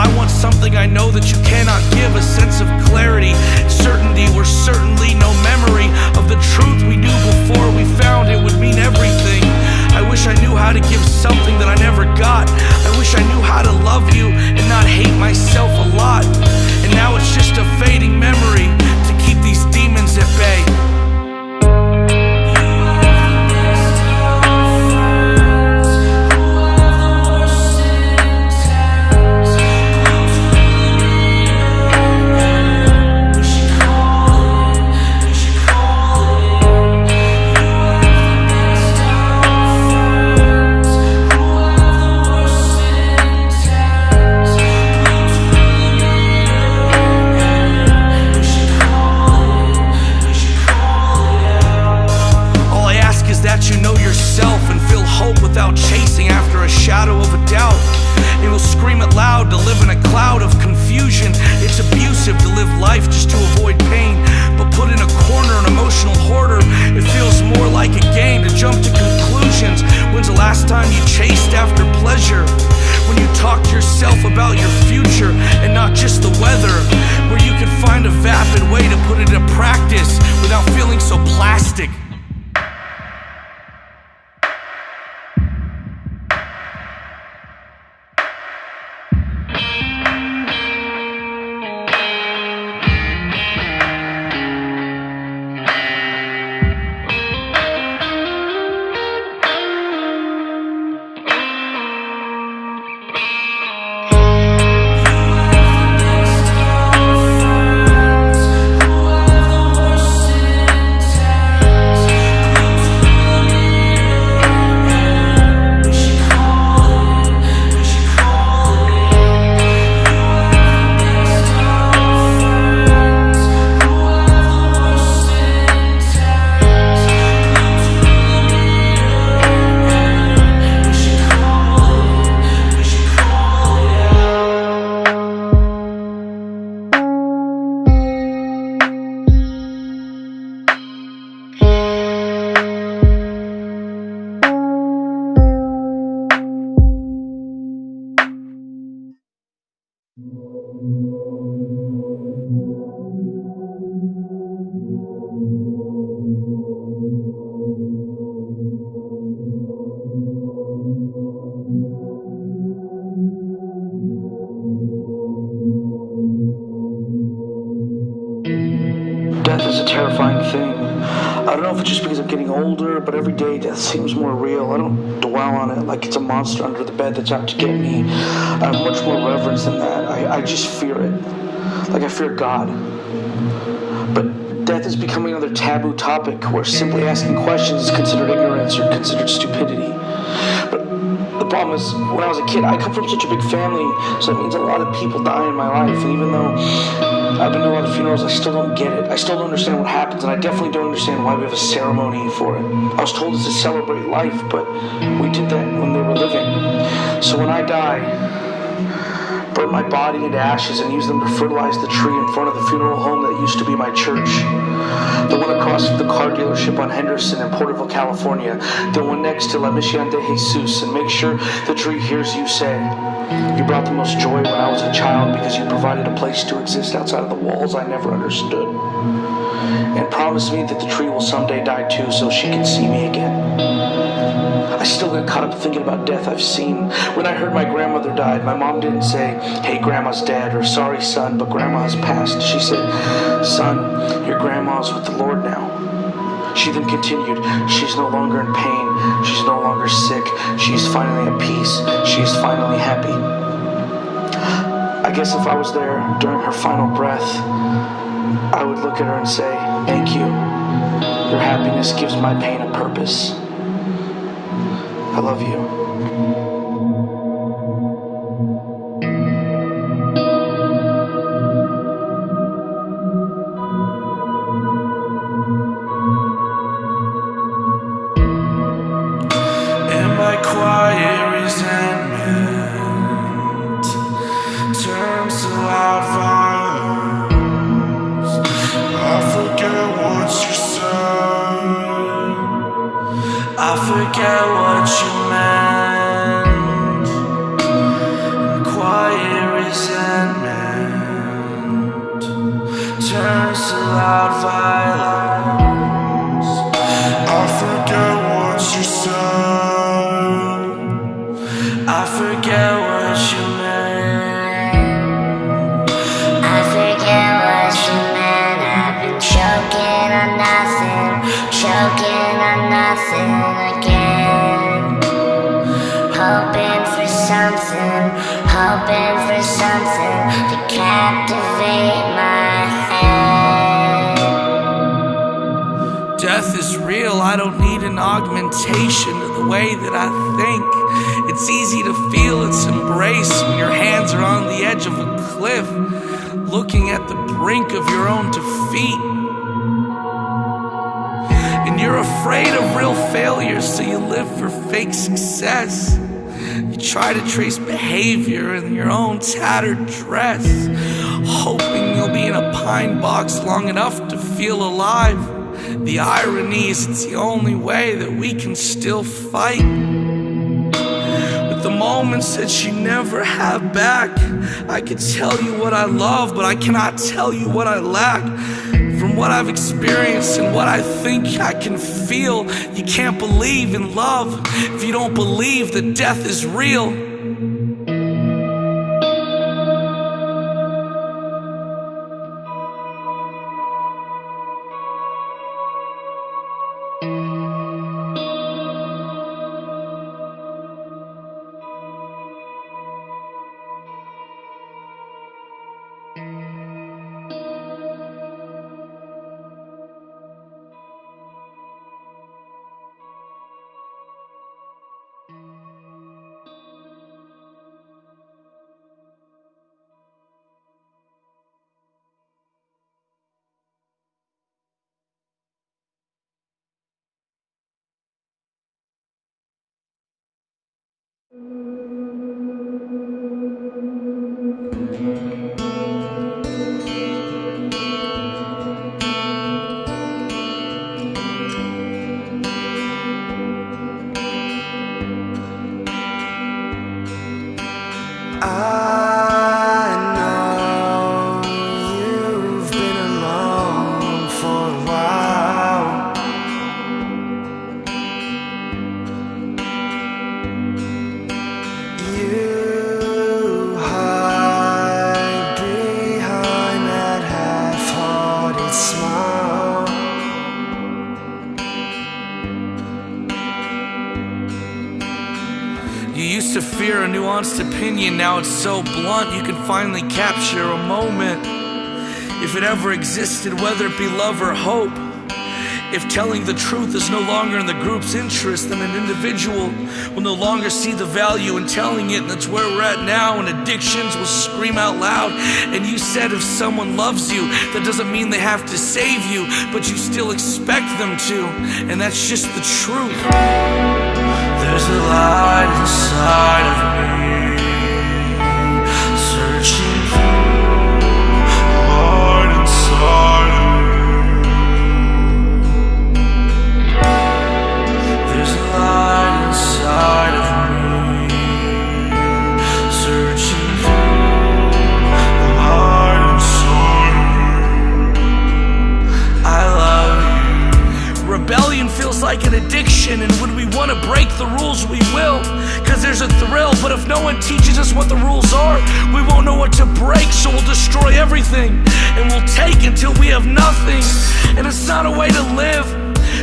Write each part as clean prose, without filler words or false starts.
I want something I know that you cannot give, a sense of clarity, certainty where certainly no memory of the truth we knew before we found it would mean everything. I wish I knew how to give something that I never got. I wish I knew how to love you and not hate myself a lot. And now it's just a fading memory to keep these demons at bay. Without chasing after a shadow of a doubt. It will scream it loud to live in a cloud of confusion. It's abusive to live life just to avoid pain, but put in a corner an emotional hoarder. It feels more like a game to jump to conclusions. When's the last time you chased after pleasure? When you talk to yourself about your future and not just the weather, where you can find a vapid way to put it into practice without feeling so plastic. Death is a terrifying thing. I don't know if it's just because I'm getting older, but every day death seems more real. I don't dwell on it like it's a monster under the bed that's out to get me. I have much more reverence than that. I just fear it. Like I fear God. But death is becoming another taboo topic where simply asking questions is considered ignorance or considered stupidity. But the problem is, when I was a kid, I come from such a big family, so that means a lot of people die in my life. And even though I've been to a lot of funerals, I still don't get it. I still don't understand what happens, and I definitely don't understand why we have a ceremony for it. I was told it's to celebrate life, but we did that when they were living. So when I die, burn my body into ashes and use them to fertilize the tree in front of the funeral home that used to be my church. The one across from the car dealership on Henderson in Porterville, California. The one next to La Mission de Jesus. And make sure the tree hears you say, "You brought the most joy when I was a child because you provided a place to exist outside of the walls I never understood." And promise me that the tree will someday die too so she can see me again. I still get caught up thinking about death I've seen. When I heard my grandmother died, my mom didn't say, "Hey, grandma's dead," or "Sorry, son, but grandma has passed." She said, "Son, your grandma's with the Lord now." She then continued, "She's no longer in pain. She's no longer sick. She's finally at peace. She is finally happy." I guess if I was there during her final breath, I would look at her and say, "Thank you. Your happiness gives my pain a purpose. I love you." My quiet resentment turns to loud violence. I forget what you said. I forget what you meant. Quiet resentment hoping for something to captivate my head. Death is real, I don't need an augmentation of the way that I think. It's easy to feel its embrace when your hands are on the edge of a cliff, looking at the brink of your own defeat. And you're afraid of real failures, so you live for fake success. You try to trace behavior in your own tattered dress, hoping you'll be in a pine box long enough to feel alive. The irony is it's the only way that we can still fight. With the moments that you never have back, I could tell you what I love, but I cannot tell you what I lack. From what I've experienced and what I think I can feel, you can't believe in love if you don't believe that death is real. I know you've been alone for a while. You hide behind that half-hearted smile. You used to fear a nuanced opinion, now it's so blunt you can finally capture a moment. If it ever existed, whether it be love or hope. If telling the truth is no longer in the group's interest, then an individual will no longer see the value in telling it. And that's where we're at now, and addictions will scream out loud. And you said if someone loves you, that doesn't mean they have to save you, but you still expect them to, and that's just the truth. There's a light inside of me, searching through the heart inside of me. There's a light inside of me, searching through the heart inside of me. I love you. Rebellion feels like an addiction, and when we want to break the rules, we will, cause there's a thrill. But if no one teaches us what the rules are, we won't know what to break, so we'll destroy everything, and we'll take until we have nothing. And it's not a way to live,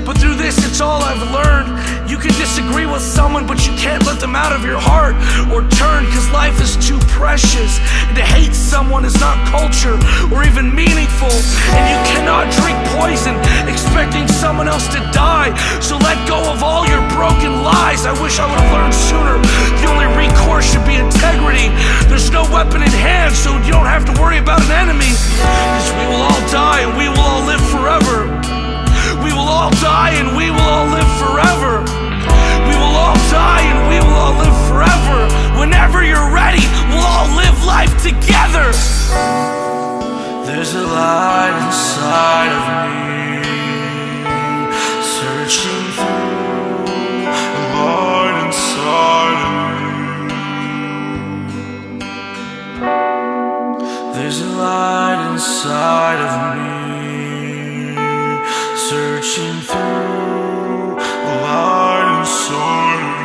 but through this it's all I've learned. You can disagree with someone, but you can't let them out of your heart or turn, cause life is too precious, and to hate someone is not culture or even meaningful. And you cannot drink poison expecting someone else to die, so let go of all your broken lies. I wish I would have learned sooner. The only recourse should be integrity. There's no weapon in hand, so you don't have to worry about an enemy, cause we will all die and we will all live forever. We will all die and we will all live forever. We will all die and we will all live forever. Whenever you're ready, we'll all live life together. There's a light inside of me, searching through the heart inside of me. There's a light inside of me, searching through the light inside of me.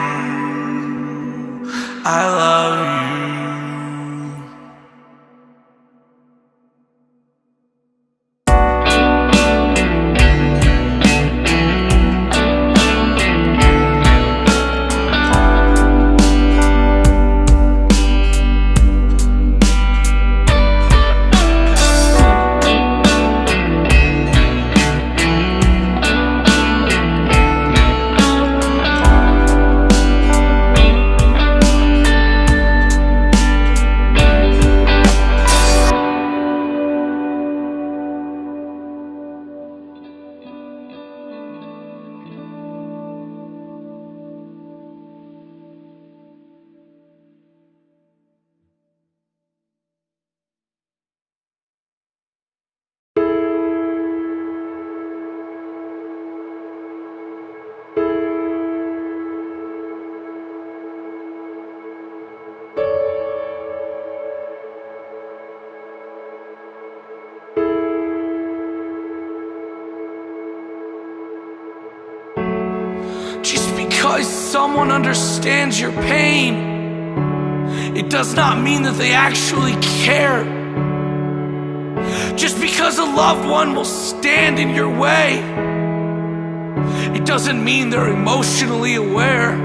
I love you. someone understands your pain, it does not mean that they actually care. Just because a loved one will stand in your way, it doesn't mean they're emotionally aware.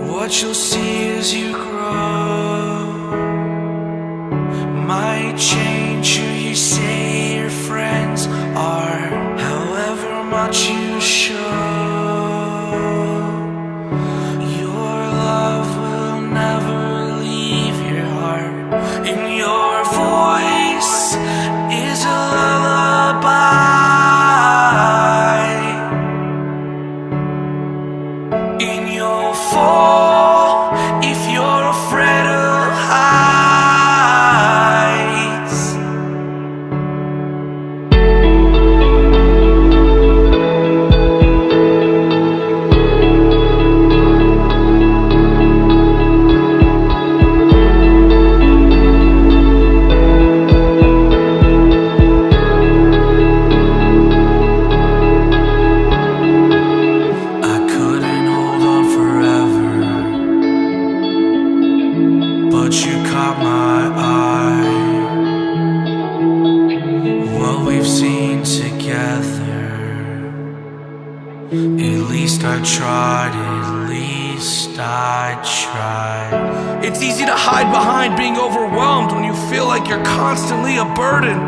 What you'll see as you grow might change who you say your friends are. However much you show, your love will never leave your heart. In your voice is a lullaby, and you'll fall if you're afraid of heights. I couldn't hold on forever, but you caught my eye. What we've seen together, at least I tried, at least I tried. It's easy to hide behind being overwhelmed when you feel like you're constantly a burden.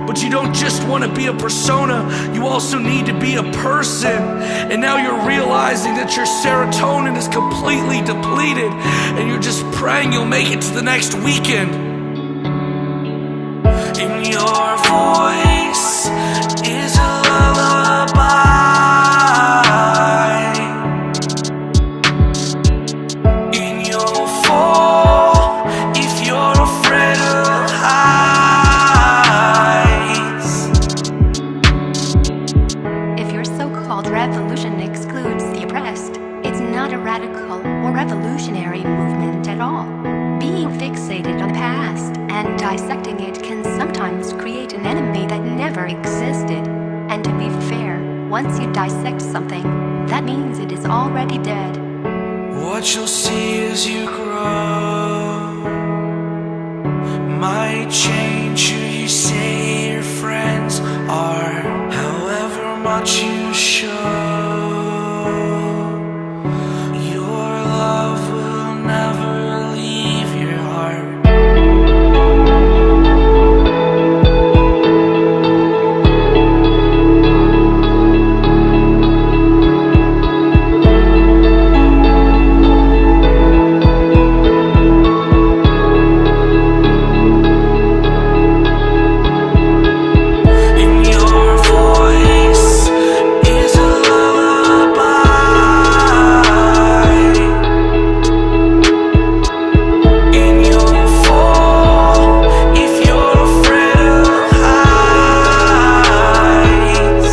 But you don't just want to be a persona, you also need to be a person. And now you're realizing that your serotonin is completely depleted, and you're just praying you'll make it to the next weekend. In your voice is a lullaby, and you'll fall if you're afraid of heights. If your so-called revolution excludes the oppressed, it's not a radical or revolutionary movement at all. Being fixated on the past and dissecting it can sometimes create an enemy that never existed. And to be fair, once you dissect something, that means it is already dead. What you'll see as you grow might change who you say your friends are. However much you show, your love will never leave your heart. In your voice is a lullaby, and you'll fall if you're afraid of heights.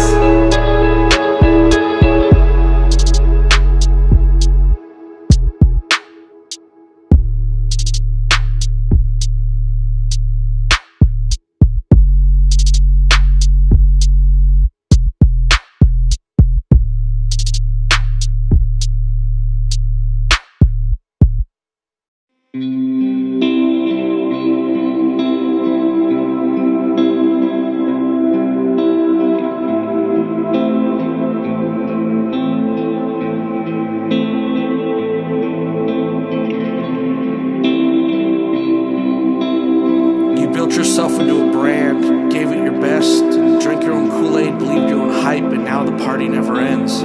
You built yourself into a brand, gave it your best, and drank your own Kool-Aid, believed your own hype, and now the party never ends.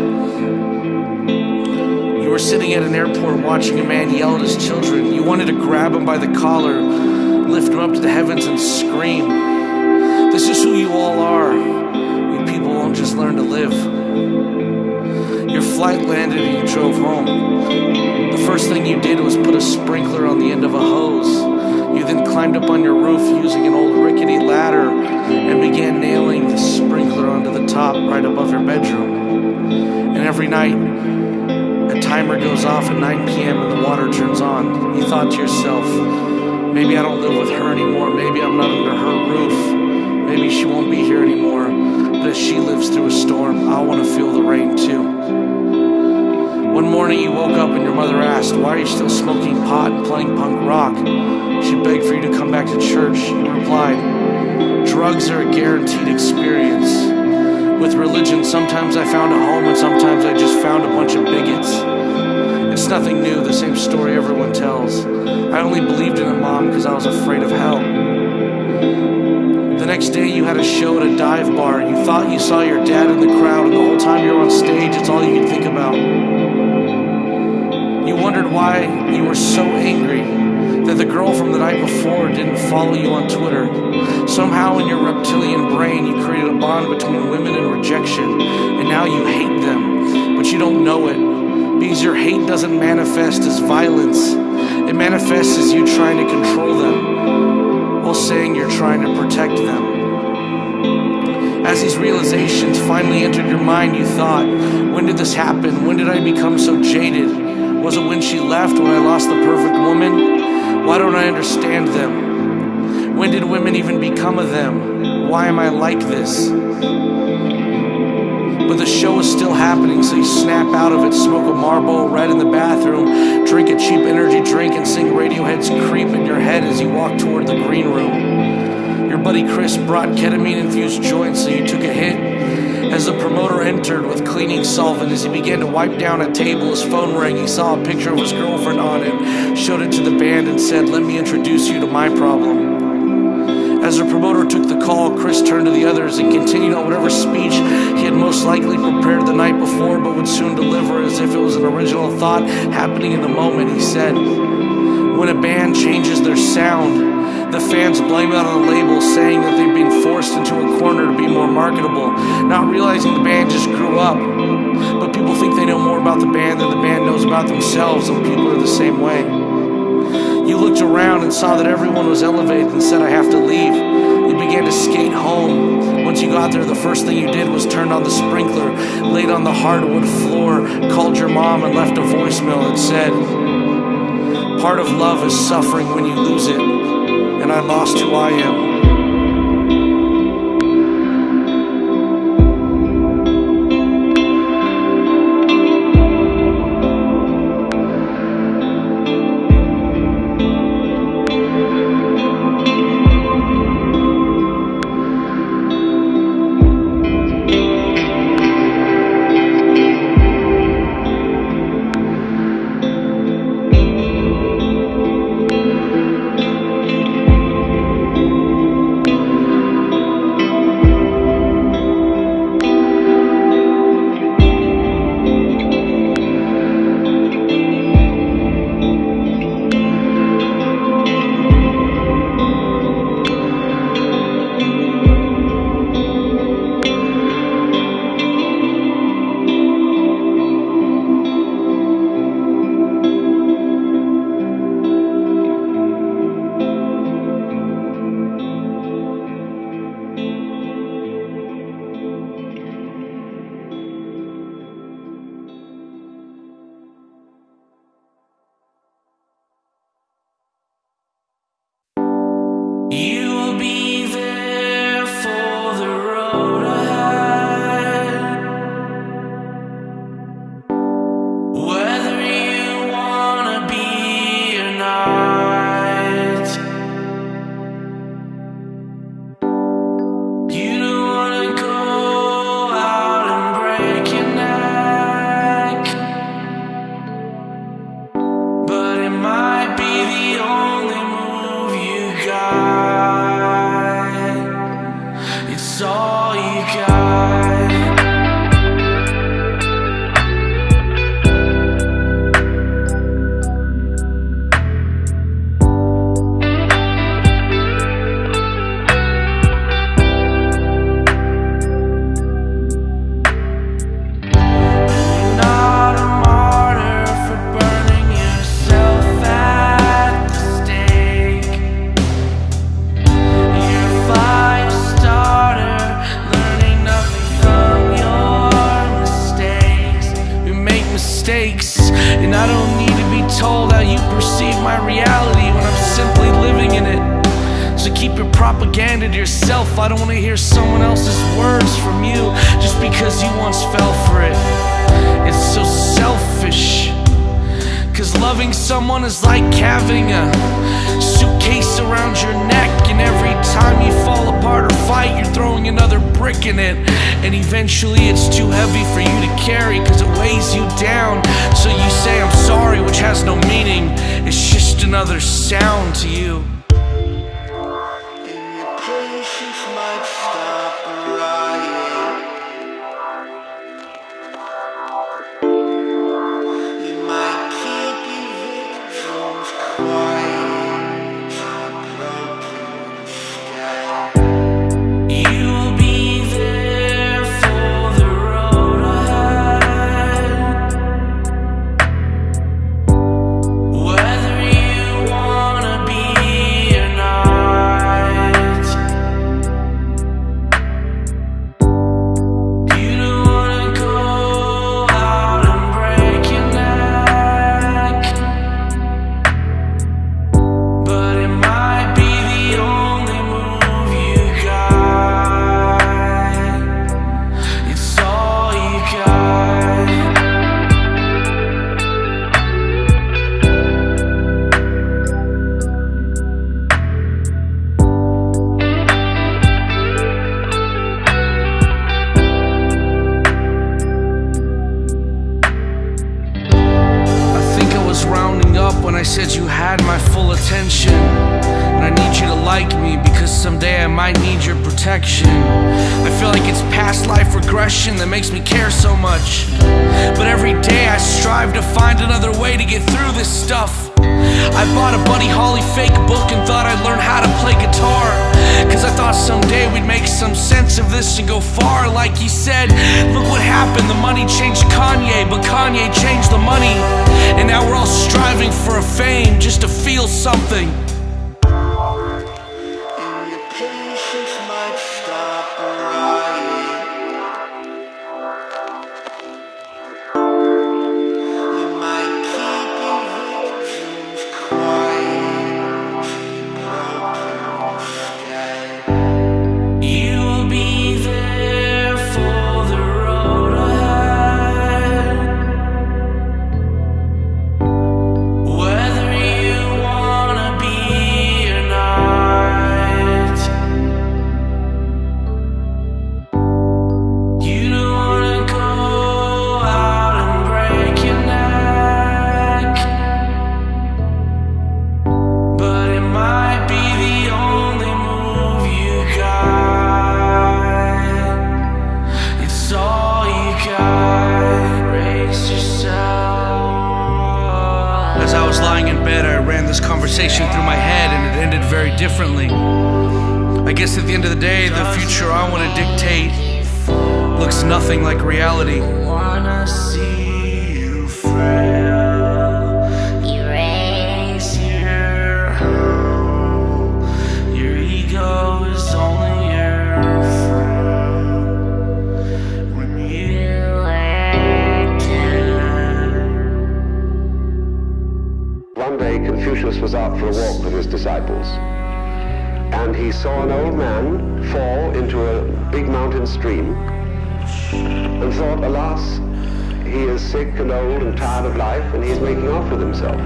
You were sitting at an airport watching a man yell at his children. You wanted to grab him by the collar, lift him up to the heavens, and scream. This is who you all are. You people won't just learn to live. Your flight landed and you drove home. The first thing you did was put a sprinkler on the end of a hose. You then climbed up on your roof using an old rickety ladder and began nailing the sprinkler onto the top right above your bedroom. And every night, a timer goes off at 9 p.m. and the water turns on. You thought to yourself, maybe I don't live with her anymore, maybe I'm not under her roof, maybe she won't be here anymore, but as she lives through a storm, I want to feel the rain too. One morning you woke up and your mother asked, "Why are you still smoking pot and playing punk rock?" She begged for you to come back to church. You replied, "Drugs are a guaranteed experience. With religion, sometimes I found a home and sometimes I just found a bunch of bigots. It's nothing new, the same story everyone tells. I only believed in it, Mom, because I was afraid of hell." The next day you had a show at a dive bar. You thought you saw your dad in the crowd, and the whole time you were on stage, it's all you could think about. You wondered why you were so angry that the girl from the night before didn't follow you on Twitter. Somehow in your reptilian brain you created a bond between women and rejection, and now you hate them, but you don't know it, because your hate doesn't manifest as violence. It manifests as you trying to control them, while saying you're trying to protect them. As these realizations finally entered your mind, you thought, when did this happen? When did I become so jaded? Was it when she left, when I lost the perfect woman? Why don't I understand them? When did women even become a them? Why am I like this? But the show is still happening, so you snap out of it, smoke a Marlboro Red in the bathroom, drink a cheap energy drink, and sing Radiohead's Creep in your head as you walk toward the green room. Your buddy Chris brought ketamine-infused joints, so you took a hit. As the promoter entered with cleaning solvent, as he began to wipe down a table, his phone rang. He saw a picture of his girlfriend on it, showed it to the band, and said, "Let me introduce you to my problem." As the promoter took the call, Chris turned to the others and continued on whatever speech he had most likely prepared the night before, but would soon deliver as if it was an original thought happening in the moment. He said, "When a band changes their sound, the fans blame it on the label, saying that they've been forced into a corner to be more marketable, not realizing the band just grew up. But people think they know more about the band than the band knows about themselves, and people are the same way." You looked around and saw that everyone was elevated and said, "I have to leave." You began to skate home. Once you got there, the first thing you did was turned on the sprinkler, laid on the hardwood floor, called your mom, and left a voicemail that said, "Part of love is suffering when you lose it, and I lost who I am." You will be there for the road ahead, whether you wanna be or not. You don't wanna go out and break your neck, but it might be the only move you got. It's all you got. You're not a martyr for burning yourself at the stake. You're a fire starter, learning nothing from your mistakes. We make mistakes, and I don't need to be told how you perceive my reality when I'm simply living in it. So keep your propaganda to yourself. I don't want to hear someone else's words from you just because you once fell for it. It's so selfish, 'cause loving someone is like having a suitcase around your neck, and every time you fall apart or fight, you're throwing another brick in it, and eventually it's too heavy for you to carry, 'cause it weighs you down. So you say I'm sorry, which has no meaning. It's just another sound to you. When I said you had my full attention, and I need you to like me, because someday I might need your protection. I feel like it's past life regression that makes me care so much, but every day I strive to find another way to get through this stuff. I bought a Buddy Holly fake book and thought I'd learn how to play guitar, 'cause I thought someday we'd make some sense of this and go far. Like he said, look what happened, the money changed Kanye, but Kanye changed the money, and now we're all striving for a fame just to feel something. As I was lying in bed, I ran this conversation through my head, and it ended very differently. I guess at the end of the day, the future I want to dictate looks nothing like reality. Wanna see you frail, erase your home. Your ego is only your friend when you let down. One day Confucius was out for a walk with his disciples, and he saw an old man fall into a big mountain stream and thought, alas, he is sick and old and tired of life, and he's making off with himself.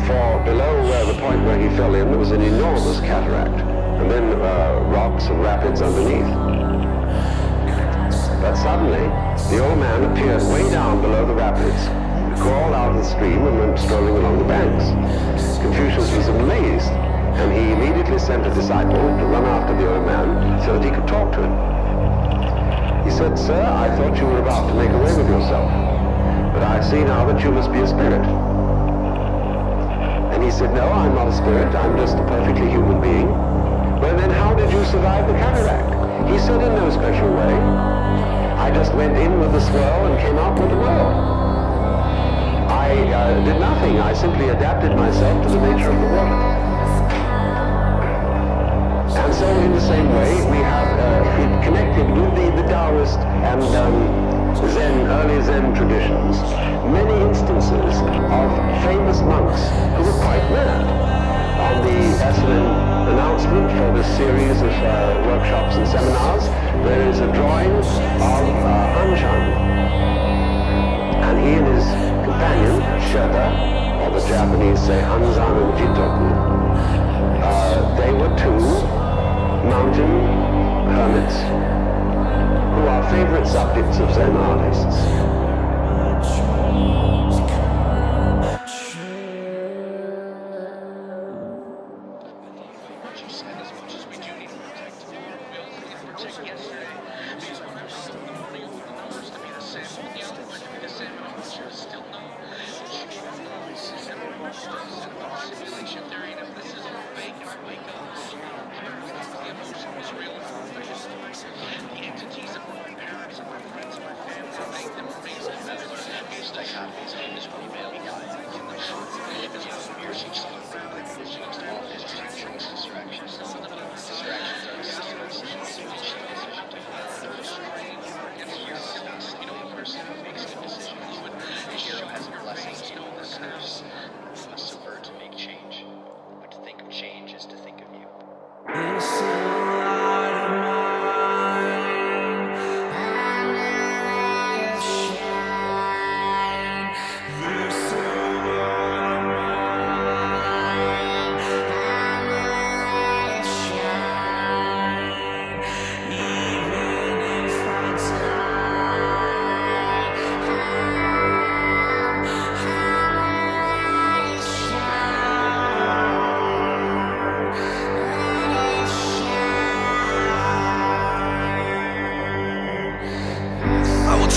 For below the point where he fell in, there was an enormous cataract, and then rocks and rapids underneath. But suddenly, the old man appeared way down below the rapids, crawled out of the stream and went strolling along the banks. Confucius was amazed, and he immediately sent a disciple to run after the old man so that he could talk to him. He said, "Sir, I thought you were about to make away with yourself, but I see now that you must be a spirit." And he said, "No, I'm not a spirit, I'm just a perfectly human being." "Well, then how did you survive the cataract?" He said, "In no special way. I just went in with the swirl and came out with the whirl. I did nothing. I simply adapted myself to the nature of the water." And so in the same way, we have connected with the Taoist and early Zen traditions, many instances of famous monks who were quite mad. On the Esalen announcement for this series of workshops and seminars, there is a drawing of Anshan, and he and his companion, Shota, or the Japanese say Anzan and Jitoku, they were two mountain hermits who are favorite subjects of Zen artists.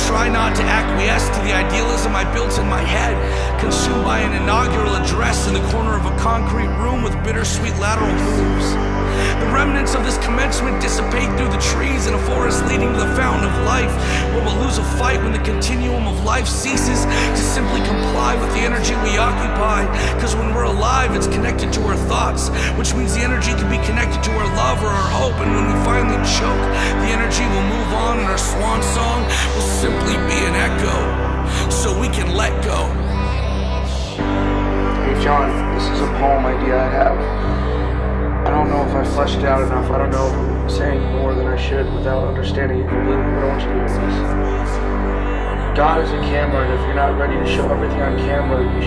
Try not to acquiesce to the idealism I built in my head, consumed by an inaugural address in the corner of a concrete room with bittersweet lateral moves. The remnants of this commencement dissipate through the trees in a forest leading to the fountain of life, where we'll lose a fight when the continuum of life ceases to simply comply with the energy we occupy. Because when we're alive, it's connected to our thoughts, which means the energy can be connected to our love or our hope. And when we finally choke, the energy will move on, and our swan song will simply be an echo, so we can let go. Hey John, this is a poem idea I have. I don't know if I fleshed it out enough. I don't know if I'm saying more than I should without understanding it completely, but I want you to hear this. God is a camera, and if you're not ready to show everything on camera, you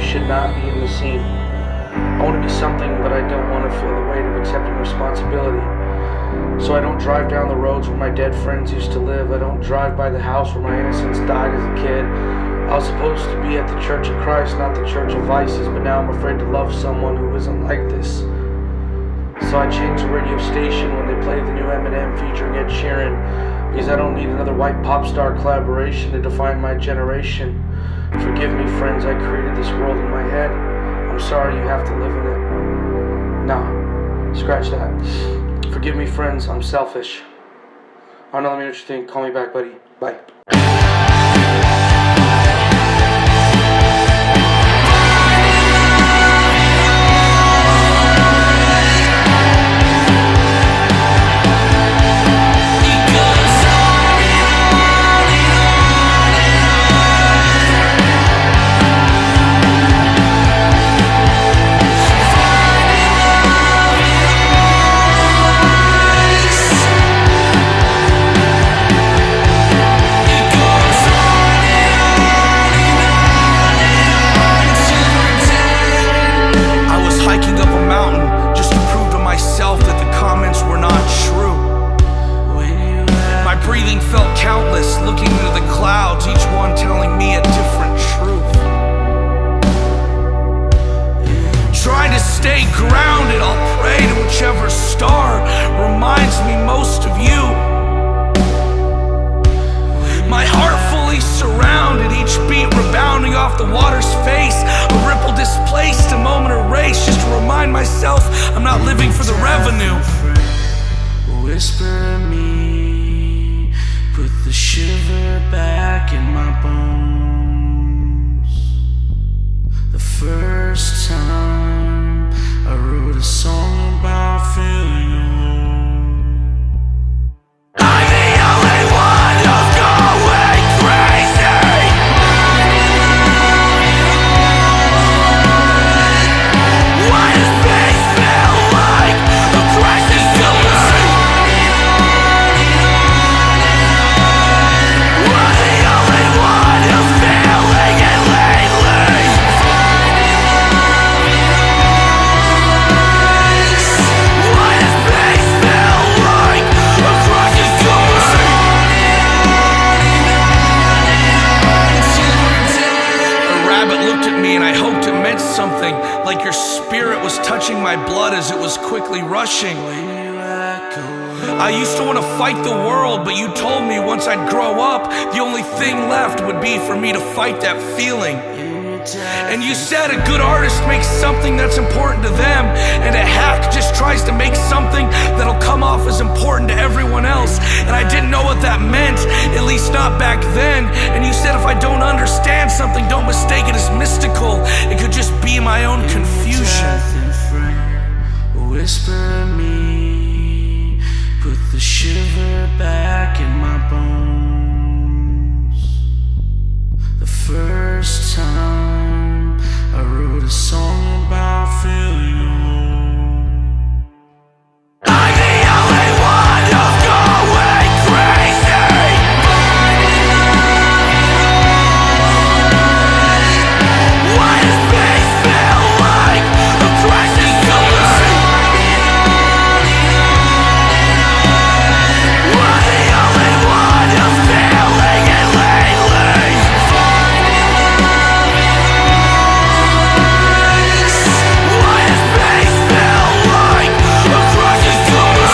should not be in the scene. I want to be something, but I don't want to feel the weight of accepting responsibility. So I don't drive down the roads where my dead friends used to live. I don't drive by the house where my innocence died as a kid. I was supposed to be at the Church of Christ, not the Church of Vices, but now I'm afraid to love someone who isn't like this. So I changed the radio station when they played the new Eminem featuring Ed Sheeran, because I don't need another white pop star collaboration to define my generation. Forgive me, friends, I created this world in my head. I'm sorry you have to live in it. Nah, scratch that. Forgive me, friends, I'm selfish. I don't know, let me know what you think. Call me back, buddy. Bye. Looking into the clouds, each one telling me a different truth. Trying to stay grounded, I'll pray to whichever star reminds me most of you. My heart fully surrounded, each beat rebounding off the water's face. A ripple displaced, a moment erased, just to remind myself I'm not living for the revenue. Whisper me, put the shiver back in my bones. The first time I wrote a song about feeling alone. I'm the only one who's going crazy. Why does space feel like a crisis to me? like your spirit was touching my blood as it was quickly rushing. I used to want to fight the world, but you told me once I'd grow up, the only thing left would be for me to fight that feeling. And you said a good artist makes something that's important to them, and a hack just tries to make something that'll come off as important to everyone else. And I didn't know what that meant, at least not back then. And you said if I don't understand something, don't mistake it as mystical. It could just be my own confusion. Whisper me, put the shiver back in my bones. The first time I wrote a song about feeling alone. I'm the only one who's going crazy. Why does space feel like a crashing balloon? We're the only one who's feeling it lately. Why does space feel like a crashing balloon?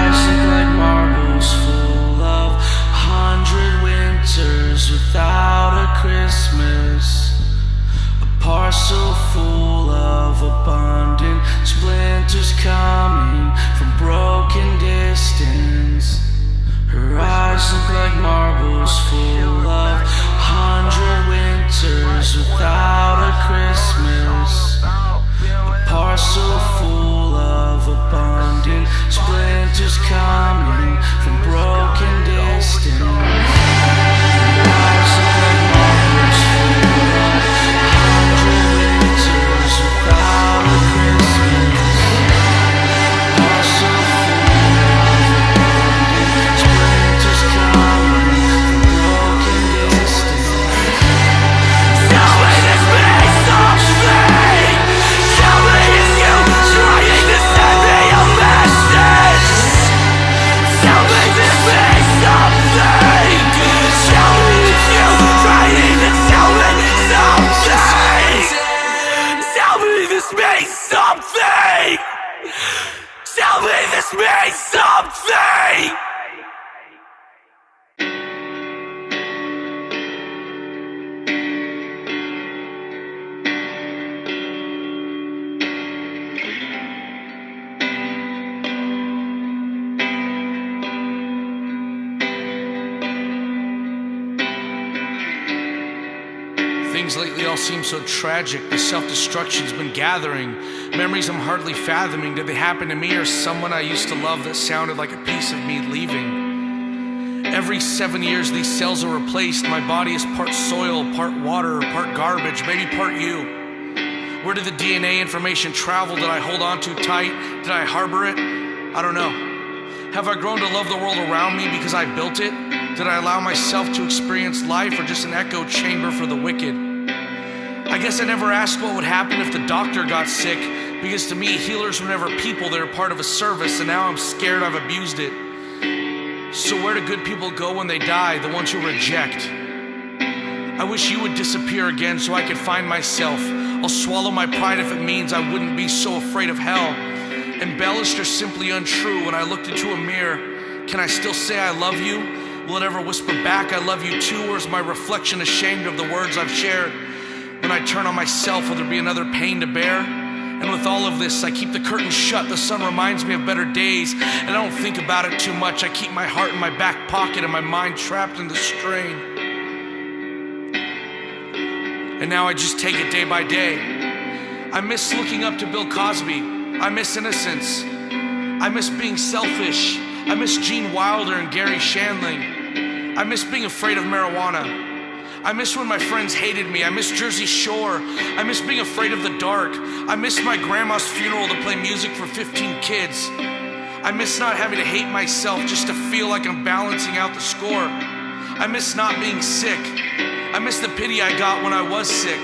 Rising like marbles full of 100 winters without a Christmas. A parcel full of abundant splinters coming from broken distance. Her eyes look like marbles full of 100 winters without a Christmas. A parcel full of abundant splinters coming from broken distance. Her eyes look like marbles full of 100 winters without a Christmas. A parcel full of abundant splinters coming from broken distance. Tell me this means something. Tell me it's you trying to send me a message. Tell me this means something. Tell me it's you trying to tell me something. Tell me this means something. Tell me this means something. Things lately all seem so tragic. The self-destruction's been gathering. Memories I'm hardly fathoming. Did they happen to me or someone I used to love that sounded like a piece of me leaving? Every 7 years these cells are replaced. My body is part soil, part water, part garbage, maybe part you. Where did the DNA information travel? Did I hold on too tight? Did I harbor it? I don't know. Have I grown to love the world around me because I built it? Did I allow myself to experience life, or just an echo chamber for the wicked? I guess I never asked what would happen if the doctor got sick, because to me, healers were never people, they were part of a service, and now I'm scared I've abused it. So where do good people go when they die, the ones who reject? I wish you would disappear again so I could find myself. I'll swallow my pride if it means I wouldn't be so afraid of hell. Embellished or simply untrue, when I looked into a mirror, can I still say I love you? Will it ever whisper back, I love you too? Or is my reflection ashamed of the words I've shared? When I turn on myself, will there be another pain to bear? And with all of this, I keep the curtains shut. The sun reminds me of better days, and I don't think about it too much. I keep my heart in my back pocket and my mind trapped in the strain. And now I just take it day by day. I miss looking up to Bill Cosby. I miss innocence. I miss being selfish. I miss Gene Wilder and Gary Shandling. I miss being afraid of marijuana. I miss when my friends hated me. I miss Jersey Shore. I miss being afraid of the dark. I miss my grandma's funeral to play music for 15 kids. I miss not having to hate myself just to feel like I'm balancing out the score. I miss not being sick. I miss the pity I got when I was sick.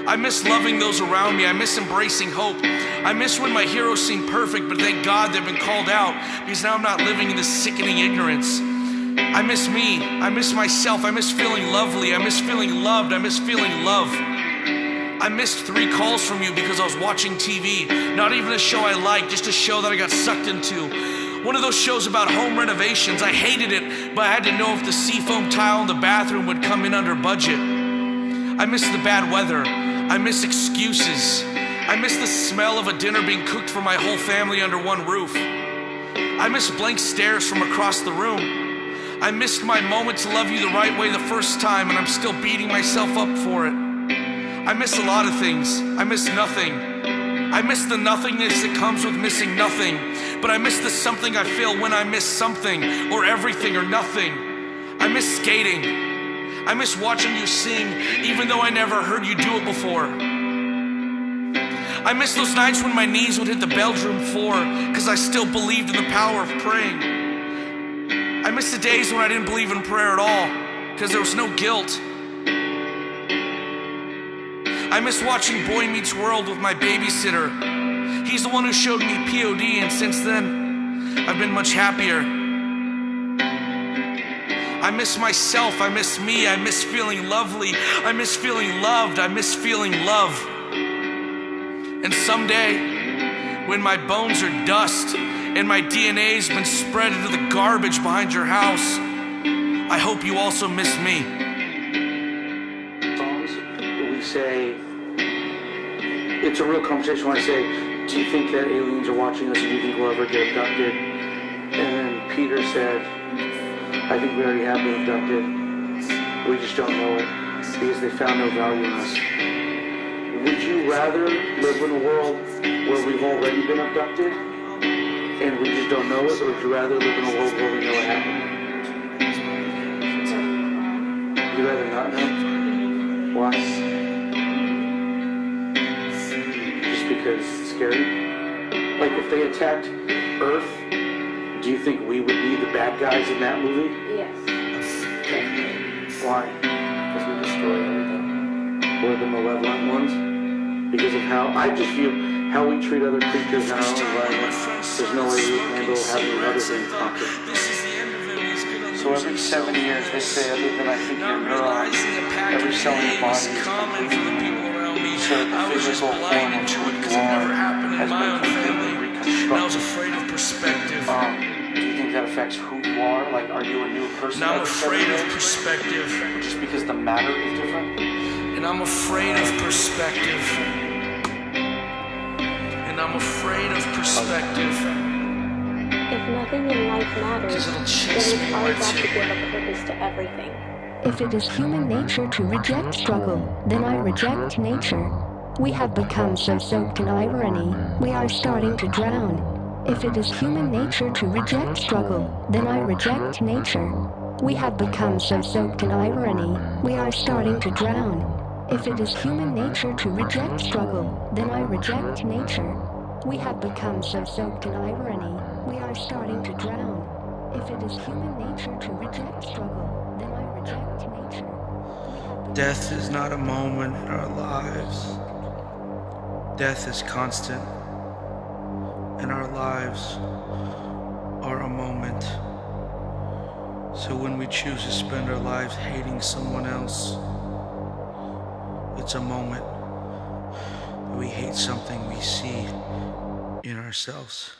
I miss loving those around me. I miss embracing hope. I miss when my heroes seem perfect, but thank God they've been called out, because now I'm not living in this sickening ignorance. I miss me, I miss myself, I miss feeling lovely, I miss feeling loved, I miss feeling love. I missed 3 calls from you because I was watching TV. Not even a show I liked, just a show that I got sucked into. One of those shows about home renovations. I hated it, but I had to know if the seafoam tile in the bathroom would come in under budget. I miss the bad weather. I miss excuses. I miss the smell of a dinner being cooked for my whole family under one roof. I miss blank stares from across the room. I missed my moment to love you the right way the first time, and I'm still beating myself up for it. I miss a lot of things. I miss nothing. I miss the nothingness that comes with missing nothing. But I miss the something I feel when I miss something, or everything or nothing. I miss skating. I miss watching you sing, even though I never heard you do it before. I miss those nights when my knees would hit the bedroom floor, cause I still believed in the power of praying. I miss the days when I didn't believe in prayer at all, cause there was no guilt. I miss watching Boy Meets World with my babysitter. He's the one who showed me POD, and since then, I've been much happier. I miss myself, I miss me, I miss feeling lovely, I miss feeling loved, I miss feeling love. And someday, when my bones are dust and my DNA's been spread into the garbage behind your house, I hope you also miss me. Songs, we say, it's a real conversation when I say, do you think that aliens are watching us, or do you think we'll ever get abducted? And then Peter said, I think we already have been abducted. We just don't know it because they found no value in us. Would you rather live in a world where we've already been abducted and we just don't know it, or would you rather live in a world where we know it happened? You'd rather not know? Why? Just because it's scary? Like if they attacked Earth, do you think we would be the bad guys in that movie? Yes. Why? Because we destroy everything. We're the malevolent ones. Because of how I just view how we treat other creatures in our own environment. There's no way we can handle having another thing conquer. So every 7 years they say, other than I think your neurons, every cell in your body is completely, so the physical form of who you are has been completely reconstructed. I was afraid of perspective. Do you think that affects who you are? Like, are you a new person? And I'm afraid of perspective. Just because the matter is different? And I'm afraid of perspective. And I'm afraid of perspective. If nothing in life matters, Because it'll then chase it's me our where job to to. give a purpose to everything. If it is human nature to reject struggle, then I reject nature. We have become so soaked in irony, we are starting to drown. If it is human nature to reject struggle, then I reject nature. We have become so soaked in irony, we are starting to drown. If it is human nature to reject struggle, then I reject nature. We have become so soaked in irony, we are starting to drown. If it is human nature to reject struggle, then I reject nature. Death is not a moment in our lives. Death is constant. And our lives are a moment. So when we choose to spend our lives hating someone else, it's a moment that we hate something we see in ourselves.